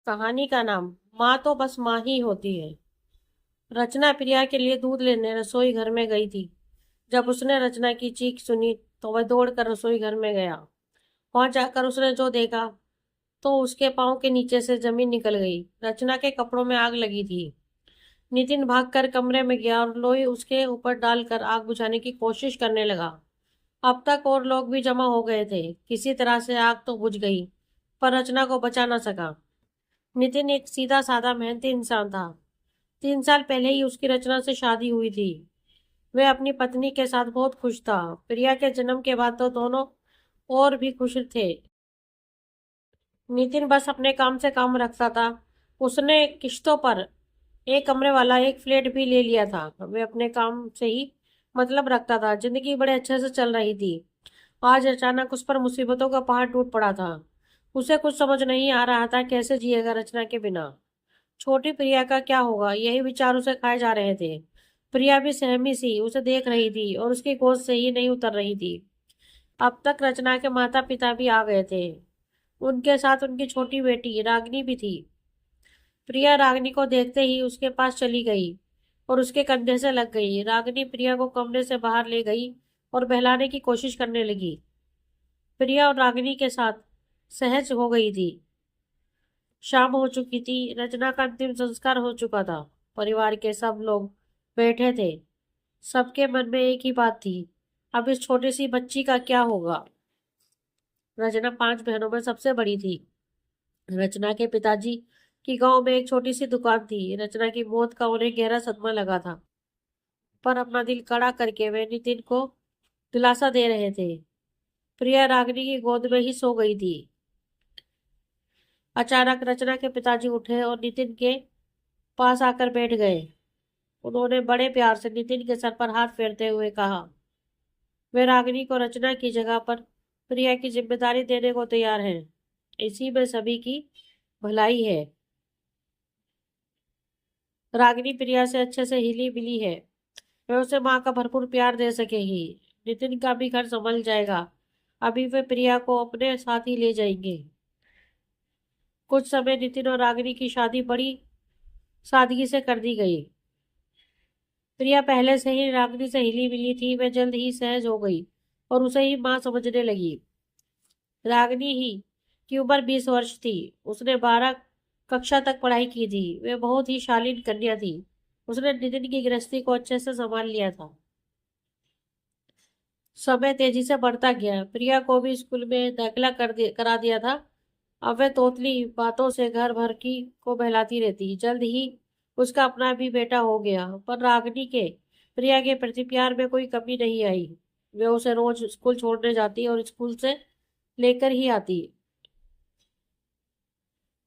कहानी का नाम माँ तो बस माँ ही होती है। रचना प्रिया के लिए दूध लेने रसोई घर में गई थी। जब उसने रचना की चीख सुनी तो वह दौड़कर रसोई घर में गया। वहां जाकर उसने जो देखा तो उसके पाँव के नीचे से जमीन निकल गई। रचना के कपड़ों में आग लगी थी। नितिन भागकर कमरे में गया और लोई उसके ऊपर डालकर आग बुझाने की कोशिश करने लगा। अब तक और लोग भी जमा हो गए थे। किसी तरह से आग तो बुझ गई, पर रचना को बचा न सका। नितिन एक सीधा साधा मेहनती इंसान था। 3 साल पहले ही उसकी रचना से शादी हुई थी। वह अपनी पत्नी के साथ बहुत खुश था। प्रिया के जन्म के बाद तो दोनों और भी खुश थे। नितिन बस अपने काम से काम रखता था। उसने किश्तों पर एक कमरे वाला एक फ्लैट भी ले लिया था। वह अपने काम से ही मतलब रखता था। जिंदगी बड़े अच्छे से चल रही थी। आज अचानक उस पर मुसीबतों का पहाड़ टूट पड़ा था। उसे कुछ समझ नहीं आ रहा था कैसे जिएगा रचना के बिना। छोटी प्रिया का क्या होगा, यही विचार उसे खाए जा रहे थे। प्रिया भी सहमी सी उसे देख रही थी और उसकी गोद से ही नहीं उतर रही थी। अब तक रचना के माता पिता भी आ गए थे। उनके साथ उनकी छोटी बेटी रागिनी भी थी। प्रिया रागिनी को देखते ही उसके पास चली गई और उसके कंधे से लग गई। रागिनी प्रिया को कमरे से बाहर ले गई और बहलाने की कोशिश करने लगी। प्रिया और रागिनी के साथ सहज हो गई थी। शाम हो चुकी थी। रचना का अंतिम संस्कार हो चुका था। परिवार के सब लोग बैठे थे। सबके मन में एक ही बात थी, अब इस छोटी सी बच्ची का क्या होगा। रचना 5 बहनों में सबसे बड़ी थी। रचना के पिताजी की गांव में एक छोटी सी दुकान थी। रचना की मौत का उन्हें गहरा सदमा लगा था, पर अपना दिल कड़ा करके वे नितिन को दिलासा दे रहे थे। प्रिया रागिनी की गोद में ही सो गई थी। अचानक रचना के पिताजी उठे और नितिन के पास आकर बैठ गए। उन्होंने बड़े प्यार से नितिन के सर पर हाथ फेरते हुए कहा, वे रागिनी को रचना की जगह पर प्रिया की जिम्मेदारी देने को तैयार हैं। इसी में सभी की भलाई है। रागिनी प्रिया से अच्छे से हिली मिली है। वह उसे माँ का भरपूर प्यार दे सकेगी। नितिन का भी घर संभल जाएगा। अभी वे प्रिया को अपने साथ ही ले जाएंगे। कुछ समय नितिन और रागिनी की शादी बड़ी सादगी से कर दी गई। प्रिया पहले से ही रागिनी से हिली मिली थी। वह जल्द ही सहज हो गई और उसे ही माँ समझने लगी। रागिनी ही की उम्र 20 वर्ष थी। उसने 12 कक्षा तक पढ़ाई की थी। वह बहुत ही शालीन कन्या थी। उसने नितिन की गृहस्थी को अच्छे से संभाल लिया था। समय तेजी से बढ़ता गया। प्रिया को भी स्कूल में दाखिला करा दिया था। अब वह तोतली बातों से घर भर की को बहलाती रहती। जल्द ही उसका अपना भी बेटा हो गया। पर रागिनी के प्रिया के प्रति प्यार में कोई कमी नहीं आई। वे उसे रोज स्कूल छोड़ने जाती और स्कूल से लेकर ही आती।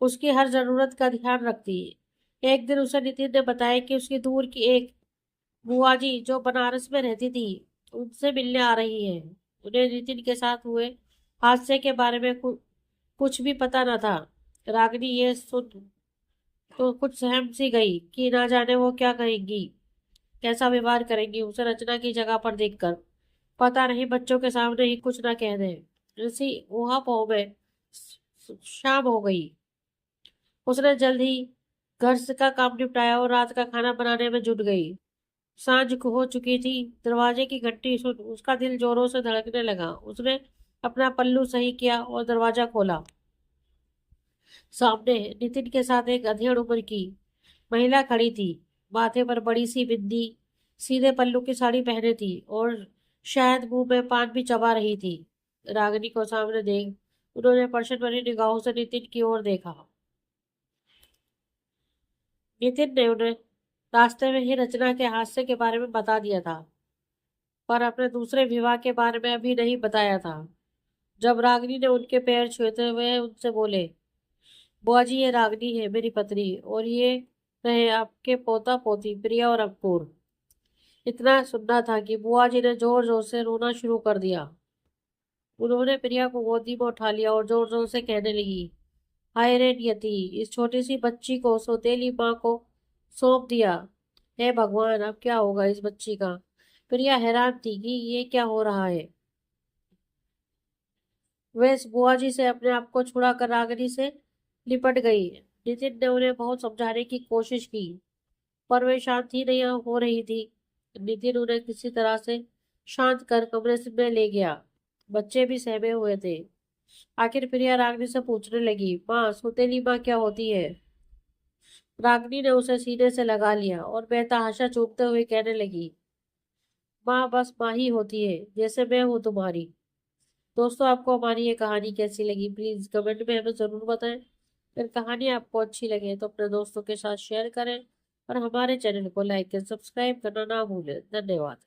उसकी हर जरूरत का ध्यान रखती। एक दिन उसे नितिन ने बताया कि उसकी दूर की एक बुआ जी जो बनारस में रहती थी उनसे मिलने आ रही है। उन्हें नितिन के साथ हुए हादसे के बारे में कुछ भी पता न था। रागिनी ये सुन तो कुछ सहम सी गई कि ना जाने वो क्या कहेंगी, कैसा व्यवहार करेंगी उसे रचना की जगह पर देखकर। पता नहीं बच्चों के सामने ही कुछ ना कह दे। इसी ऊहापोह में शाम हो गई। उसने जल्द ही घर से का काम निपटाया और रात का खाना बनाने में जुट गई। सांझ हो चुकी थी। दरवाजे की घंटी सुन उसका दिल जोरों से धड़कने लगा। उसने अपना पल्लू सही किया और दरवाजा खोला। सामने नितिन के साथ एक अधेड़ उम्र की महिला खड़ी थी। माथे पर बड़ी सी बिंदी, सीधे पल्लू की साड़ी पहने थी और शायद मुंह में पान भी चबा रही थी। रागिनी को सामने देख उन्होंने प्रश्न भरी निगाहों से नितिन की ओर देखा। नितिन ने उन्हें रास्ते में ही रचना के हादसे के बारे में बता दिया था, पर अपने दूसरे विवाह के बारे में अभी नहीं बताया था। जब रागिनी ने उनके पैर छुए थे वे उनसे बोले, बुआ जी ये रागिनी है मेरी पत्नी, और ये रहे आपके पोता पोती प्रिया और अंकुर। इतना सुनना था कि बुआ जी ने जोर जोर से रोना शुरू कर दिया। उन्होंने प्रिया को गोदी में उठा लिया और जोर जोर से कहने लगी, हाय रे नियति, इस छोटी सी बच्ची को सौतेली माँ को सौंप दिया। हे भगवान, अब क्या होगा इस बच्ची का। प्रिया हैरान थी कि ये क्या हो रहा है। वह इस बुआ जी से अपने आप को छुड़ा कर रागिनी से लिपट गई। नितिन ने उन्हें बहुत समझाने की कोशिश की, पर वे शांत ही नहीं हो रही थी। नितिन उन्हें किसी तरह से शांत कर कमरे में ले गया। बच्चे भी सहमे हुए थे। आखिर प्रिया रागनी से पूछने लगी, माँ, सौतेली माँ क्या होती है? रागनी ने उसे सीने से लगा लिया और बेतहाशा चूमते हुए कहने लगी, माँ बस माँ ही होती है, जैसे मैं हूँ तुम्हारी। दोस्तों, आपको हमारी ये कहानी कैसी लगी, प्लीज कमेंट में हमें जरूर बताएं। अगर कहानी आपको अच्छी लगे तो अपने दोस्तों के साथ शेयर करें और हमारे चैनल को लाइक और सब्सक्राइब करना ना भूलें। धन्यवाद।